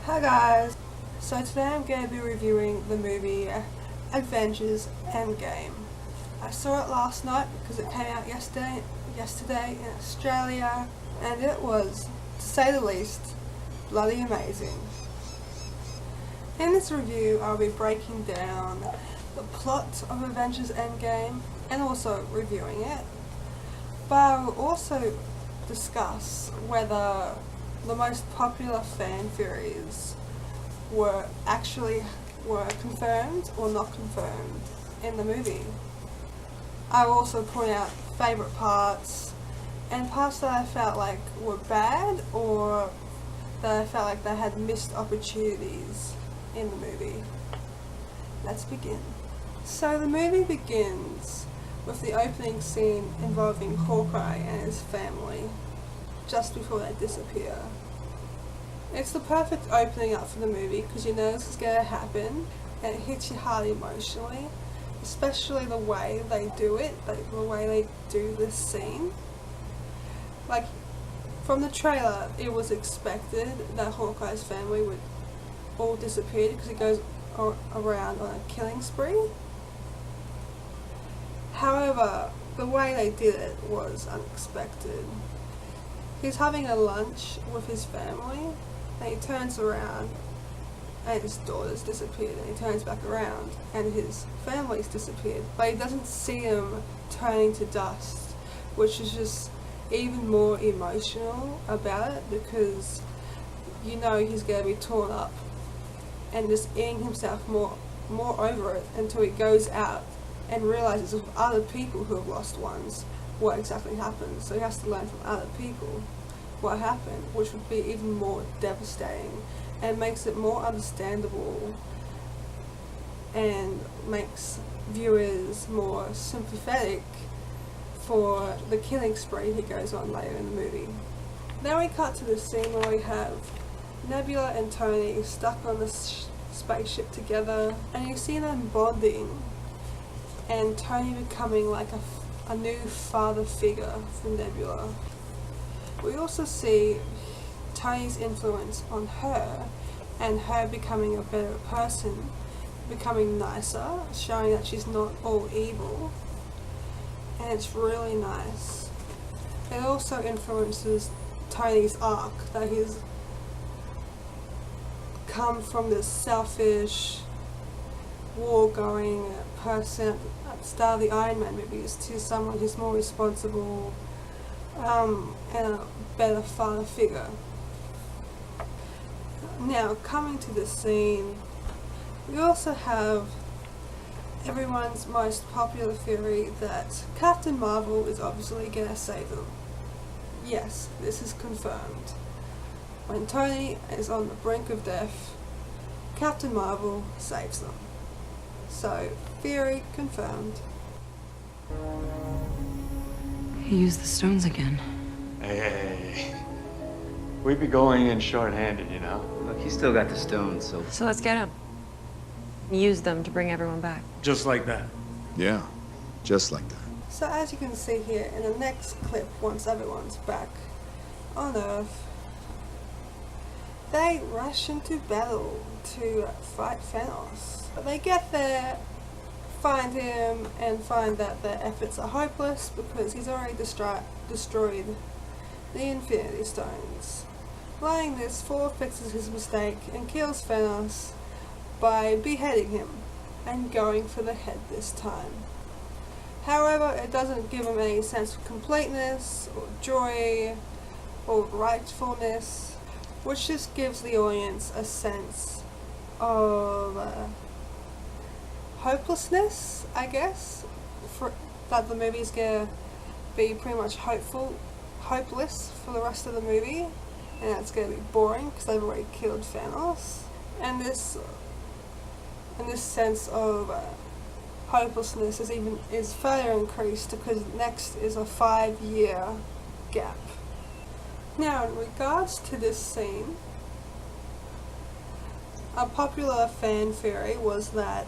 Hi guys, so today I'm going to be reviewing the movie Avengers End Game. I saw it last night because it came out yesterday in Australia, and it was, to say the least, bloody amazing. In this review I'll be breaking down the plot of Avengers End Game and also reviewing it, but I will also discuss whether the most popular fan theories were confirmed or not confirmed in the movie. I will also point out favourite parts and parts that I felt like were bad or that I felt like they had missed opportunities in the movie. Let's begin. So the movie begins with the opening scene involving Hawkeye and his family just before they disappear. It's the perfect opening up for the movie because you know this is going to happen and it hits you hard emotionally, especially the way they do it, the way they do this scene. Like, from the trailer it was expected that Hawkeye's family would all disappear because he goes around on a killing spree. However, the way they did it was unexpected. He's having a lunch with his family and he turns around and his daughter's disappeared, and he turns back around and his family's disappeared, but he doesn't see them turning to dust, which is just even more emotional about it because you know he's going to be torn up and just eating himself more over it until he goes out and realizes with other people who have lost ones what exactly happened. So he has to learn from other people what happened, which would be even more devastating and makes it more understandable and makes viewers more sympathetic for the killing spree he goes on later in the movie. Now we cut to the scene where we have Nebula and Tony stuck on the spaceship together, and you see them bonding and Tony becoming like a new father figure for Nebula. We also see Tony's influence on her and her becoming a better person, becoming nicer, showing that she's not all evil, and it's really nice. It also influences Tony's arc, that he's come from this selfish, war-going person at the start of the Iron Man movies to someone who's more responsible and a better father figure. Now, coming to the scene, we also have everyone's most popular theory that Captain Marvel is obviously going to save them. Yes, this is confirmed. When Tony is on the brink of death, Captain Marvel saves them. So, theory confirmed. He used the stones again. Hey. We'd be going in short-handed, you know? Look, he's still got the stones, so... So let's get him. Use them to bring everyone back. Just like that. Yeah, just like that. So as you can see here in the next clip, once everyone's back on Earth, they rush into battle to fight Thanos. But they get there, find him, and find that their efforts are hopeless because he's already destroyed the Infinity Stones. Lying this, Thor fixes his mistake and kills Thanos by beheading him and going for the head this time. However, it doesn't give him any sense of completeness or joy or rightfulness, which just gives the audience a sense of hopelessness, I guess, that the movie's gonna be pretty much hopeless for the rest of the movie, and it's gonna be boring because they've already killed Thanos. And this sense of hopelessness is further increased because next is a 5-year gap. Now, in regards to this scene, a popular fan theory was that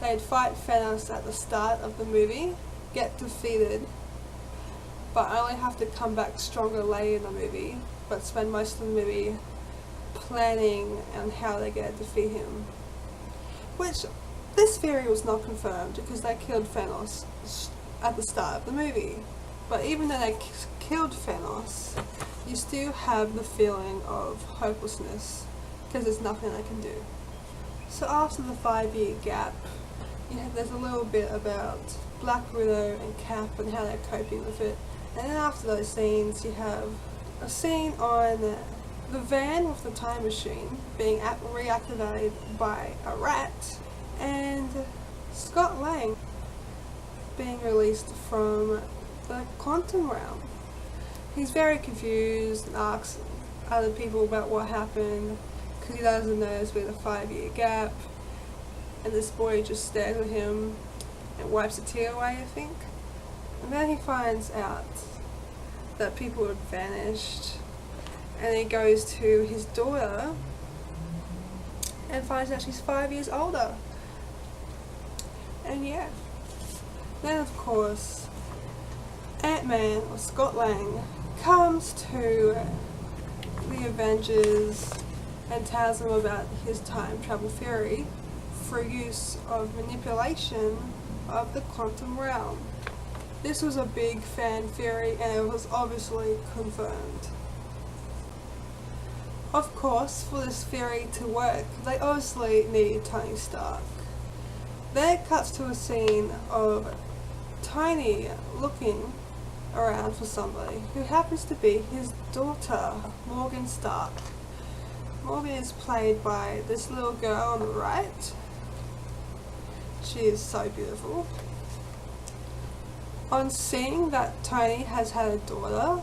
they'd fight Thanos at the start of the movie, get defeated, but only have to come back stronger later in the movie, but spend most of the movie planning on how they're going to defeat him. Which, this theory was not confirmed because they killed Thanos at the start of the movie. But even though they killed Thanos, you still have the feeling of hopelessness because there's nothing they can do. So after the 5-year gap, there's a little bit about Black Widow and Cap and how they're coping with it. And then after those scenes, you have a scene on the van with the time machine being reactivated by a rat, and Scott Lang being released from the quantum realm. He's very confused and asks other people about what happened because he doesn't know there's been a 5-year gap, and this boy just stares at him and wipes a tear away, I think. And then he finds out that people had vanished, and he goes to his daughter and finds out she's 5 years older. And yeah, then of course Ant-Man, or Scott Lang, comes to the Avengers and tells them about his time travel theory for use of manipulation of the quantum realm. This was a big fan theory and it was obviously confirmed. Of course, for this theory to work, they obviously need Tony Stark. Then it cuts to a scene of Tony looking around for somebody who happens to be his daughter, Morgan Stark. Morgan is played by this little girl on the right. She is so beautiful. On seeing that Tony has had a daughter,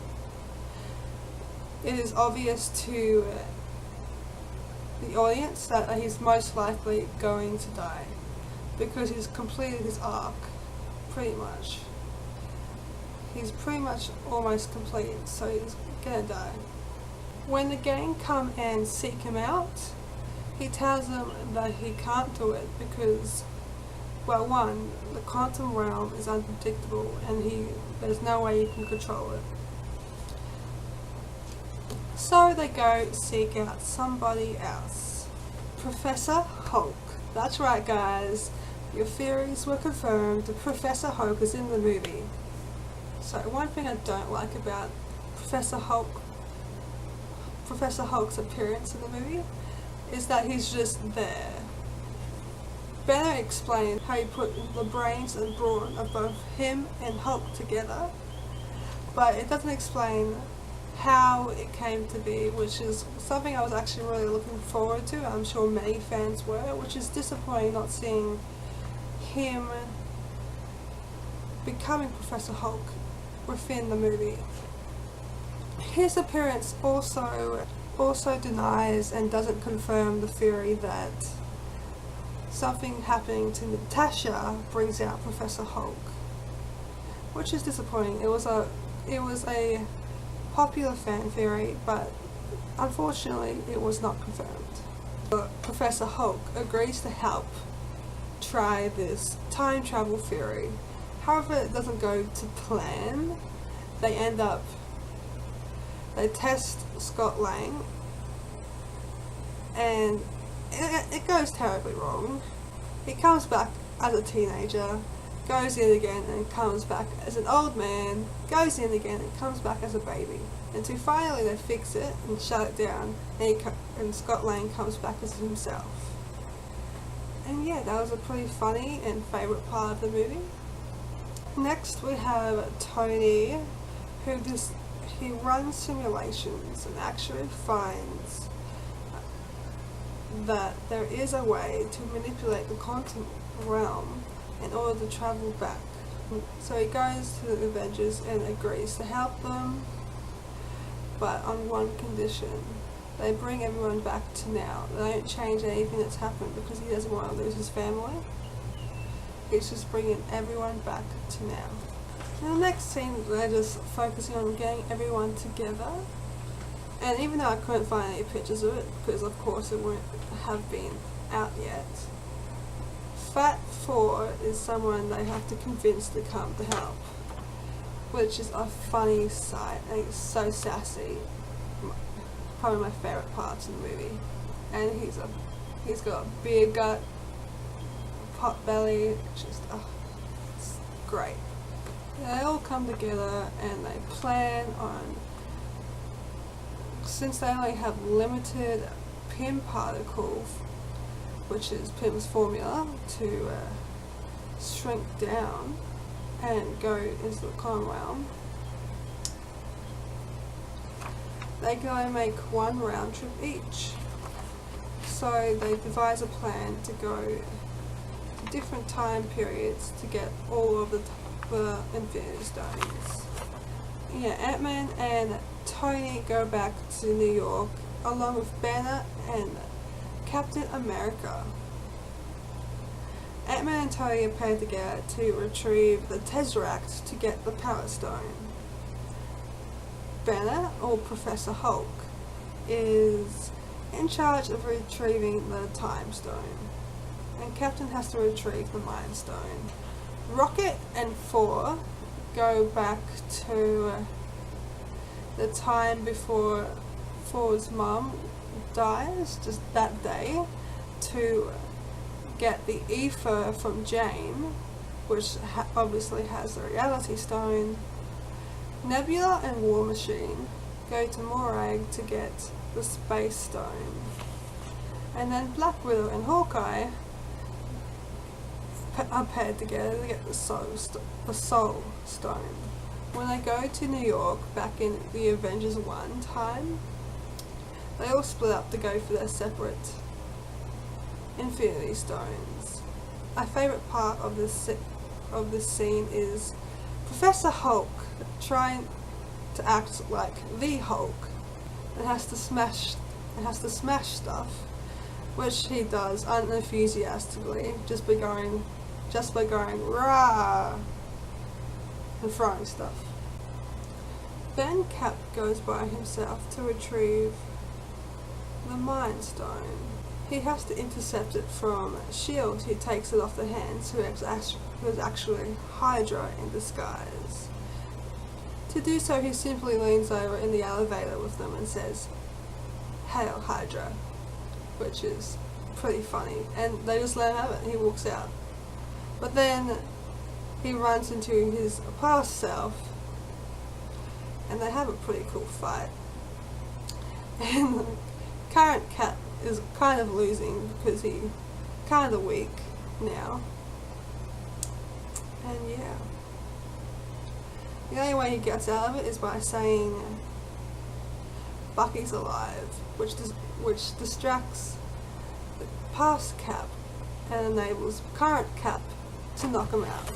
it is obvious to the audience that he's most likely going to die because he's completed his arc, pretty much. He's pretty much almost completed, so he's gonna die. When the gang come and seek him out, he tells them that he can't do it because, well, one, the quantum realm is unpredictable and there's no way you can control it. So they go seek out somebody else. Professor Hulk. That's right, guys. Your theories were confirmed. Professor Hulk is in the movie. So one thing I don't like about Professor Hulk's appearance in the movie is that he's just there. Banner explained how he put the brains and brawn of both him and Hulk together, but it doesn't explain how it came to be, which is something I was actually really looking forward to. I'm sure many fans were, which is disappointing not seeing him becoming Professor Hulk within the movie. His appearance also denies and doesn't confirm the theory that something happening to Natasha brings out Professor Hulk, which is disappointing. It was a popular fan theory, but unfortunately it was not confirmed. Professor Hulk agrees to help try this time travel theory. However, it doesn't go to plan. They test Scott Lang and it goes terribly wrong. He comes back as a teenager, goes in again and comes back as an old man, goes in again and comes back as a baby. Until finally they fix it and shut it down, and Scott Lang comes back as himself. And yeah, that was a pretty funny and favourite part of the movie. Next we have Tony, he runs simulations and actually finds that there is a way to manipulate the quantum realm in order to travel back. So he goes to the Avengers and agrees to help them, but on one condition. They bring everyone back to now. They don't change anything that's happened because he doesn't want to lose his family. He's just bringing everyone back to now. In the next scene, they're just focusing on getting everyone together. And even though I couldn't find any pictures of it, because of course it won't have been out yet, Fat Thor is someone they have to convince to come to help, which is a funny sight and it's so sassy. probably my favourite parts in the movie. And he's got a beer gut, pot belly, just it's great. They all come together and they plan on, since they only have limited Pym particles, which is Pym's formula to shrink down and go into the common realm, they can only make one round trip each. So they devise a plan to go to different time periods to get all of the Infinity Stones. Yeah, Ant-Man and Tony go back to New York along with Banner and Captain America. Ant-Man and Tony are paired together to retrieve the Tesseract to get the Power Stone. Banner, or Professor Hulk, is in charge of retrieving the Time Stone, and Captain has to retrieve the Mind Stone. Rocket and Thor go back to the time before Thor's mum dies, just that day, to get the ether from Jane, which obviously has the Reality Stone. Nebula and War Machine go to Morag to get the Space Stone. And then Black Widow and Hawkeye are paired together to get the Soul Stone. When they go to New York back in the Avengers 1 time, they all split up to go for their separate Infinity Stones. My favourite part of this scene is Professor Hulk trying to act like the Hulk and has to smash stuff, which he does unenthusiastically, just by going rah and throwing stuff. Then Cap goes by himself to retrieve the Mind Stone. He has to intercept it from S.H.I.E.L.D., who takes it off the hands, who is actually Hydra in disguise. To do so, he simply leans over in the elevator with them and says, "Hail Hydra," which is pretty funny, and they just let him have it. He walks out. But then he runs into his past self, and they have a pretty cool fight. And the current Cap is kind of losing because he's kind of weak now. And yeah. The only way he gets out of it is by saying Bucky's alive, which distracts the past Cap and enables current Cap to knock him out.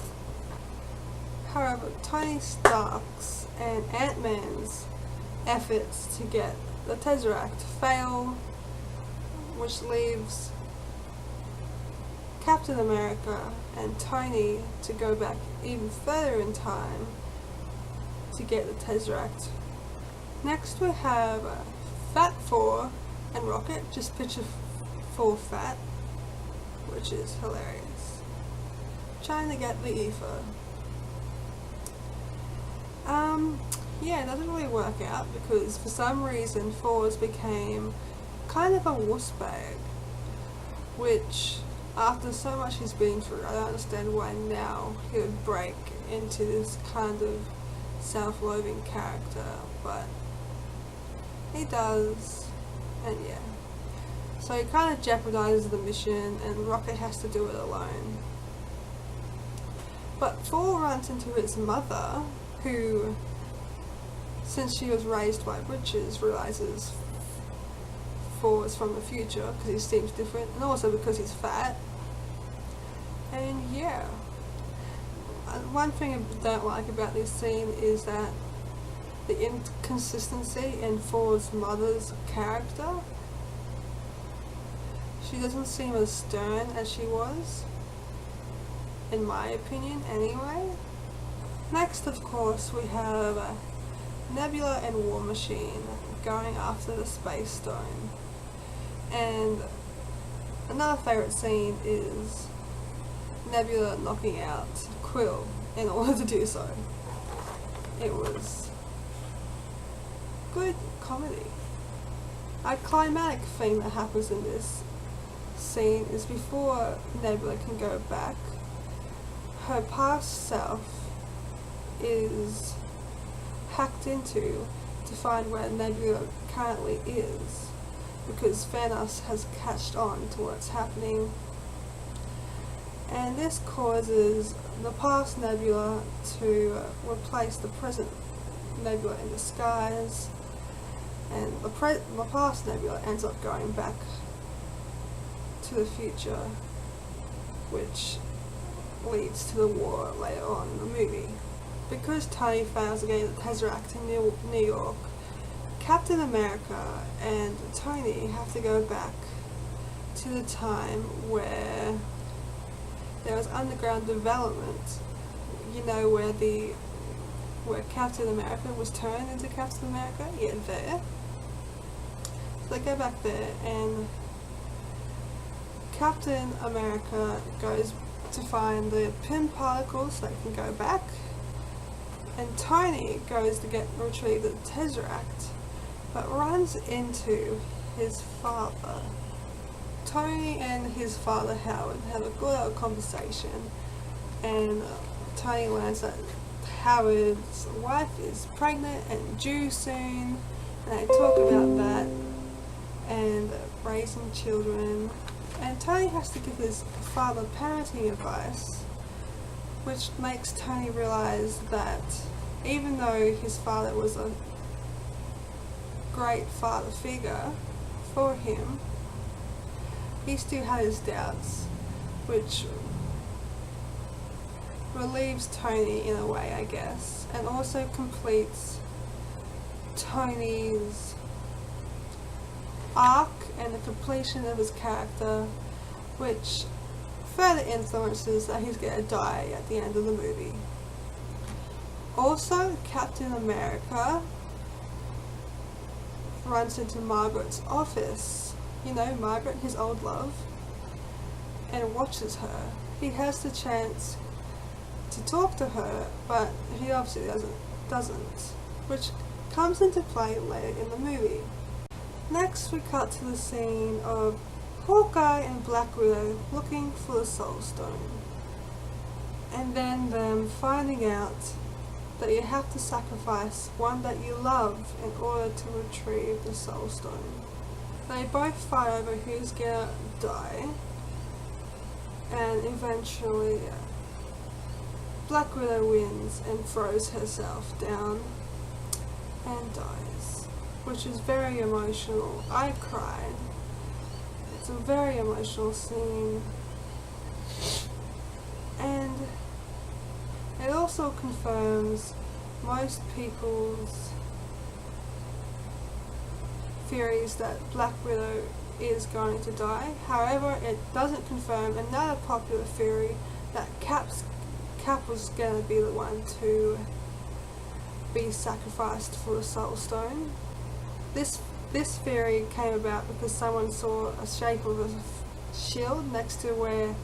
However, Tony Stark's and Ant-Man's efforts to get the Tesseract fail, which leaves Captain America and Tony to go back even further in time to get the Tesseract. Next we have Fat Thor and Rocket, just picture Thor fat, which is hilarious, trying to get the ether. Yeah, it doesn't really work out because for some reason Thor's became kind of a wuss bag, which after so much he's been through, I don't understand why now he would break into this kind of self-loathing character, but he does, and yeah. So he kind of jeopardizes the mission and Rocket has to do it alone. But Thor runs into his mother, who, since she was raised by witches, realizes Thor is from the future because he seems different, and also because he's fat. And yeah, one thing I don't like about this scene is that the inconsistency in Thor's mother's character. She doesn't seem as stern as she was, in my opinion anyway. Next, of course, we have Nebula and War Machine going after the Space Stone. And another favourite scene is Nebula knocking out Quill in order to do so. It was good comedy. A climatic thing that happens in this scene is before Nebula can go back, her past self is hacked into to find where Nebula currently is, because Thanos has catched on to what's happening, and this causes the past Nebula to replace the present Nebula in disguise, and the past Nebula ends up going back to the future, which leads to the war later on in the movie. Because Tony fails to get the Tesseract in New York, Captain America and Tony have to go back to the time where there was underground development, you know, where Captain America was turned into Captain America, yeah, there. So they go back there, and Captain America goes to find the pin particles so they can go back, and Tony goes to retrieve the Tesseract, but runs into his father. Tony and his father Howard have a good old conversation, and Tony learns that Howard's wife is pregnant and due soon, and they talk about that and raising children, and Tony has to give his father parenting advice, which makes Tony realize that even though his father was a great father figure for him, he still had his doubts, which relieves Tony in a way, I guess, and also completes Tony's arc and the completion of his character, which further influences that he's gonna die at the end of the movie. Also, Captain America runs into Margaret's office, you know, Margaret, his old love, and watches her. He has the chance to talk to her, but he obviously doesn't, which comes into play later in the movie. Next, we cut to the scene of Hawkeye and Black Widow looking for the Soul Stone, and then them finding out that you have to sacrifice one that you love in order to retrieve the Soul Stone. They both fight over who's gonna die, and eventually Black Widow wins and throws herself down and dies, which is very emotional. I cried. It's a very emotional scene, and it also confirms most people's theories that Black Widow is going to die. However, it doesn't confirm another popular theory that Cap was going to be the one to be sacrificed for the Soul Stone. This theory came about because someone saw a shape of a shield next to where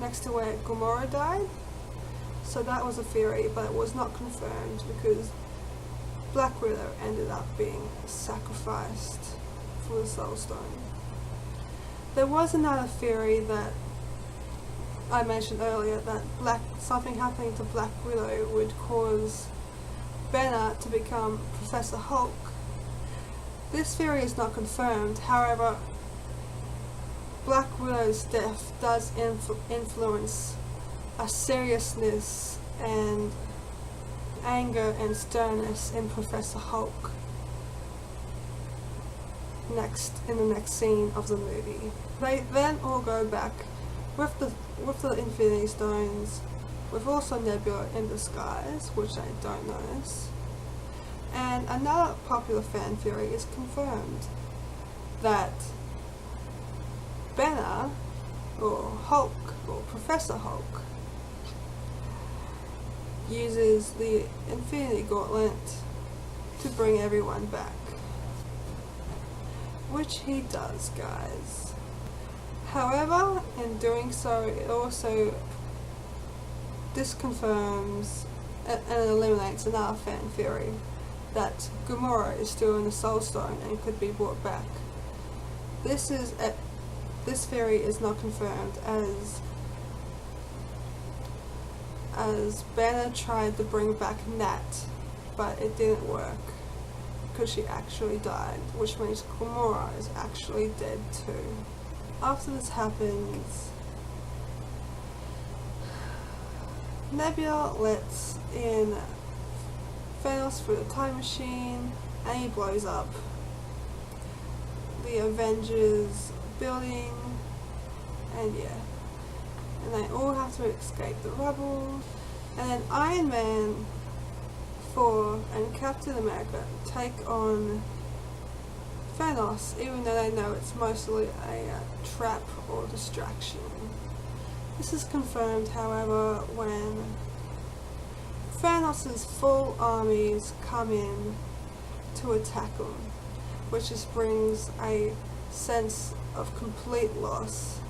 next to where Gamora died. So that was a theory, but it was not confirmed because Black Widow ended up being sacrificed for the Soul Stone. There was another theory that I mentioned earlier, that something happening to Black Widow would cause Banner to become Professor Hulk. This theory is not confirmed, however, Black Widow's death does influence a seriousness and anger and sternness in Professor Hulk in the next scene of the movie. They then all go back with the Infinity Stones, with also Nebula in disguise, which I don't notice. And another popular fan theory is confirmed, that Banner, or Hulk, or Professor Hulk, uses the Infinity Gauntlet to bring everyone back. Which he does, guys. However, in doing so, it also disconfirms and eliminates another fan theory, that Gamora is still in the Soul Stone and could be brought back. This theory is not confirmed, as Banner tried to bring back Nat, but it didn't work because she actually died, which means Gamora is actually dead too. After this happens, Nebula lets in Thanos through the time machine, and he blows up the Avengers building, and yeah. And they all have to escape the rubble. And then Iron Man, Thor, and Captain America take on Thanos, even though they know it's mostly a trap or distraction. This is confirmed, however, when Thanos' full armies come in to attack him, which just brings a sense of complete loss,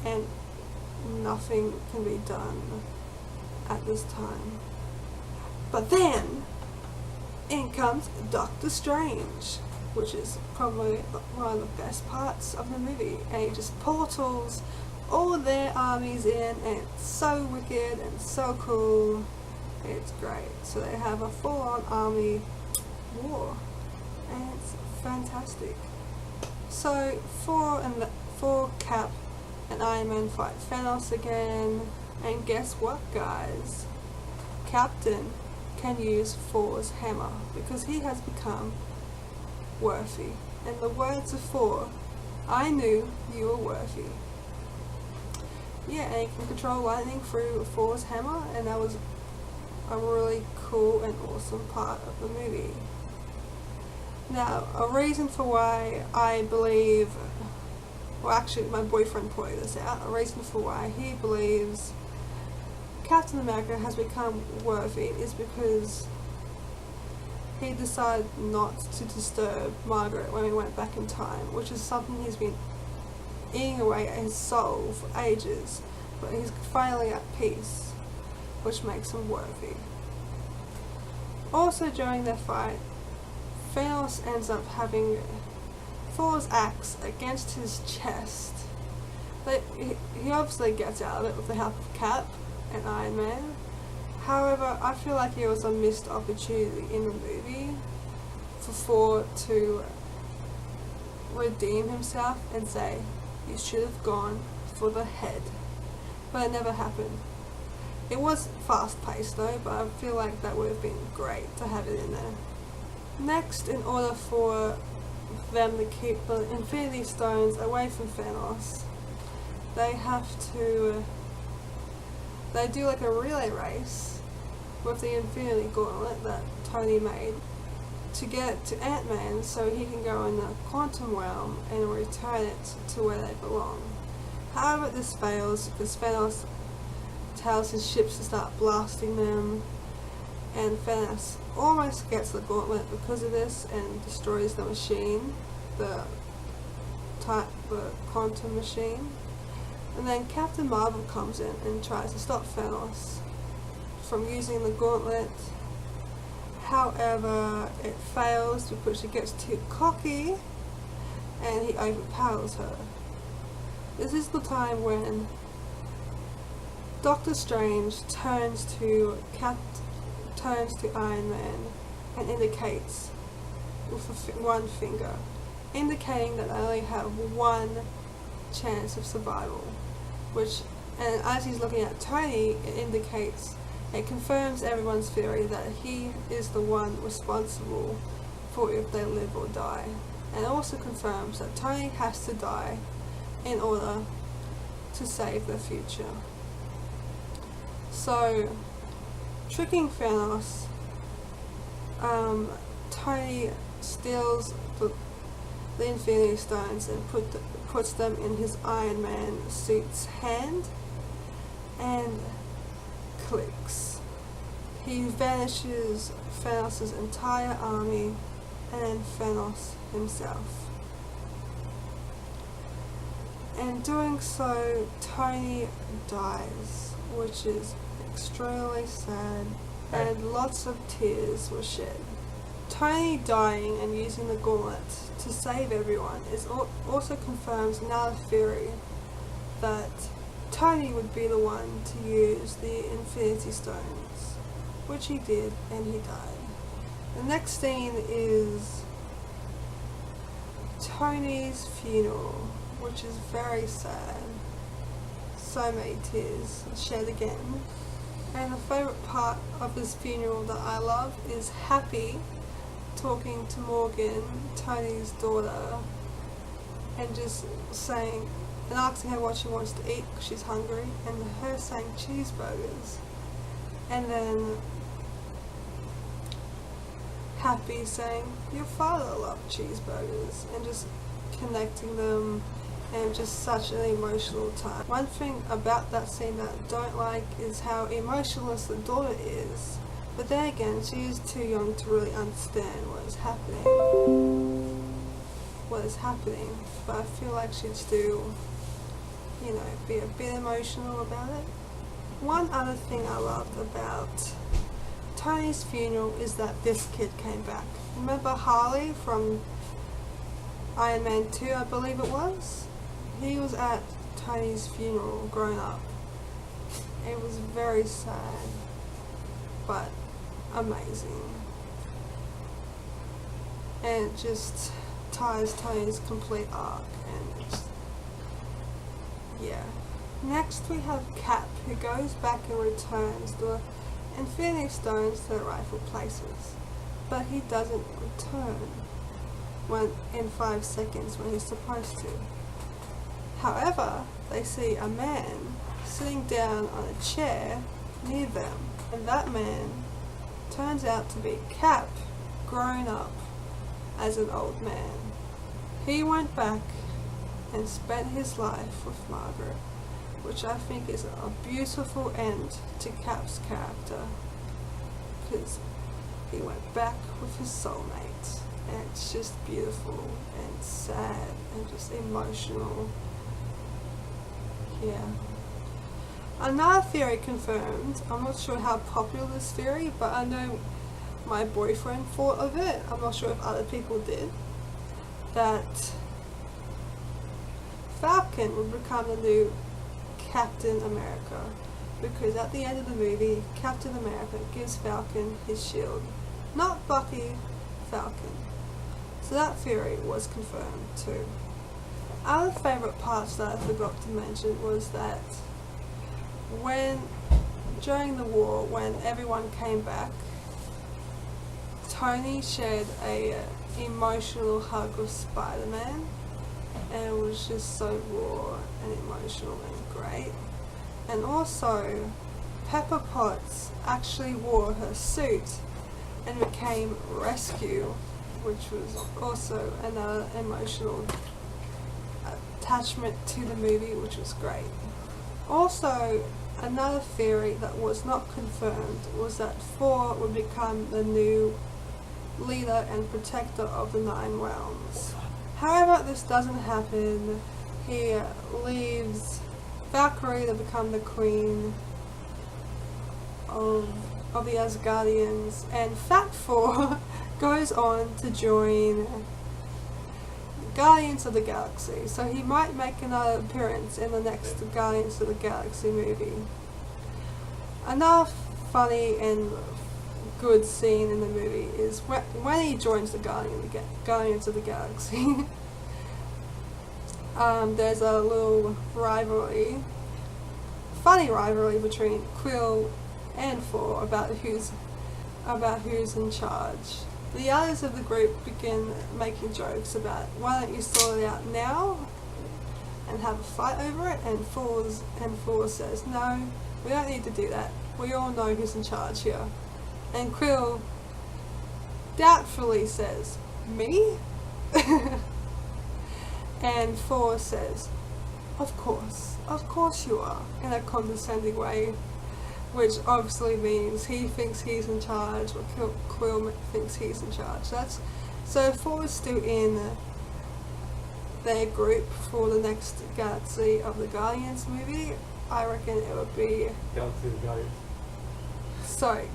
and nothing can be done at this time. But then, in comes Doctor Strange, which is probably one of the best parts of the movie, and he just portals all their armies in, and it's so wicked and so cool. It's great. So they have a full-on army war, and it's fantastic. So Thor, Cap, and Iron Man fight Thanos again, and guess what, guys? Captain can use Thor's hammer because he has become worthy. In the words of Thor, I knew you were worthy. Yeah, and he can control lightning through Thor's hammer, and that was a really cool and awesome part of the movie. Now, a reason for why I believe, well actually my boyfriend pointed this out, a reason for why he believes Captain America has become worthy is because he decided not to disturb Margaret when we went back in time, which is something he's been eating away at his soul for ages, but he's finally at peace, which makes him worthy. Also during their fight, Thanos ends up having Thor's axe against his chest. He obviously gets out of it with the help of Cap and Iron Man. However, I feel like it was a missed opportunity in the movie for Thor to redeem himself and say, you should have gone for the head. But it never happened. It was fast paced though, but I feel like that would have been great to have it in there. Next, in order for them to keep the Infinity Stones away from Thanos, they do like a relay race with the Infinity Gauntlet that Tony made to get it to Ant-Man so he can go in the quantum realm and return it to where they belong. However, this fails because Thanos tells his ships to start blasting them, and Thanos almost gets the gauntlet because of this and destroys the machine, the quantum machine. And then Captain Marvel comes in and tries to stop Thanos from using the gauntlet. However, it fails because she gets too cocky and he overpowers her. This is the time when Doctor Strange turns to Iron Man and indicates with one finger, indicating that they only have one chance of survival. And as he's looking at Tony, it confirms everyone's theory that he is the one responsible for if they live or die. And also confirms that Tony has to die in order to save the future. So, tricking Thanos, Tony steals the Infinity Stones and puts them in his Iron Man suit's hand and clicks. He vanishes Thanos' entire army and Thanos himself. In doing so, Tony dies, which is extremely sad, and lots of tears were shed. Tony dying and using the gauntlet to save everyone also confirms another theory that Tony would be the one to use the Infinity Stones, which he did, and he died. The next scene is Tony's funeral, which is very sad. So many tears shed again. And the favourite part of his funeral that I love is Happy talking to Morgan, Tony's daughter, and just saying, and asking her what she wants to eat because she's hungry, and her saying cheeseburgers. And then Happy saying, your father loved cheeseburgers, and just connecting them, and just such an emotional time. One thing about that scene that I don't like is how emotionless the daughter is, but then again, she is too young to really understand what is happening. But I feel like she'd still, be a bit emotional about it. One other thing I loved about Tony's funeral is that this kid came back. Remember Harley from Iron Man 2, I believe it was? He was at Tony's funeral grown up. It was very sad, but amazing. And it just ties Tony's complete arc, and it's, yeah. Next we have Cap, who goes back and returns the Infinity Stones to their rightful places, but he doesn't return in 5 seconds when he's supposed to. However, they see a man sitting down on a chair near them, and that man turns out to be Cap, grown up as an old man. He went back and spent his life with Margaret, which I think is a beautiful end to Cap's character, because he went back with his soulmate, and it's just beautiful and sad and just emotional. Yeah. Another theory confirmed. I'm not sure how popular this theory, but I know my boyfriend thought of it. I'm not sure if other people did. That Falcon would become the new Captain America, because at the end of the movie, Captain America gives Falcon his shield. Not Bucky, Falcon. So that theory was confirmed too. Other favourite parts that I forgot to mention was that during the war, when everyone came back, Tony shared a emotional hug with Spider-Man, and it was just so raw and emotional and great. And also, Pepper Potts actually wore her suit and became Rescue, which was also another emotional attachment to the movie, which was great. Also, another theory that was not confirmed was that Thor would become the new leader and protector of the 9 realms. However, this doesn't happen. He leaves Valkyrie to become the queen of the Asgardians, and Fat Thor goes on to join Guardians of the Galaxy, so he might make another appearance in the next Guardians of the Galaxy movie. Another funny and good scene in the movie is when he joins the Guardians of the Galaxy. There's a little funny rivalry between Quill and Thor about who's in charge. The others of the group begin making jokes about, why don't you sort it out now and have a fight over it, and Thor says, no, we don't need to do that, we all know who's in charge here. And Quill doubtfully says, me? And Thor says, of course you are, in a condescending way, which obviously means he thinks he's in charge, or Quill thinks he's in charge. So Thor is still in their group for the next Galaxy of the Guardians movie. I reckon it would be... Galaxy of the Guardians. Sorry,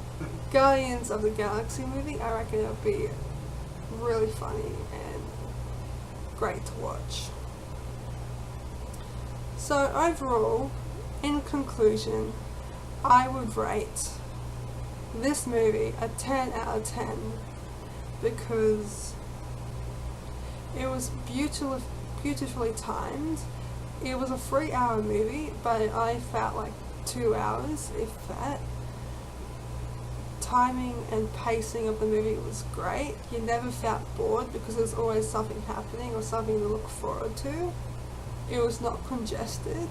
Guardians of the Galaxy movie, I reckon it'll be really funny and great to watch. So overall, in conclusion, I would rate this movie a 10 out of 10 because it was beautifully timed. It was a 3-hour movie, but I felt like 2 hours, if that. Timing and pacing of the movie was great. You never felt bored because there's always something happening or something to look forward to. It was not congested.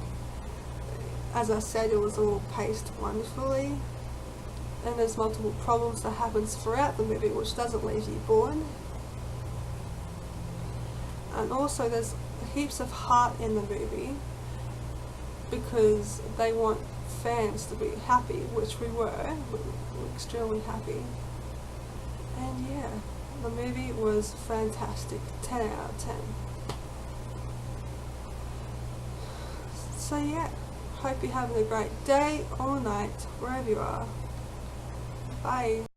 As I said, it was all paced wonderfully. And there's multiple problems that happens throughout the movie which doesn't leave you bored. And also there's heaps of heart in the movie because they want fans to be happy, which we were extremely happy. And yeah, the movie was fantastic, 10 out of 10. So yeah, hope you're having a great day or night, wherever you are. Bye.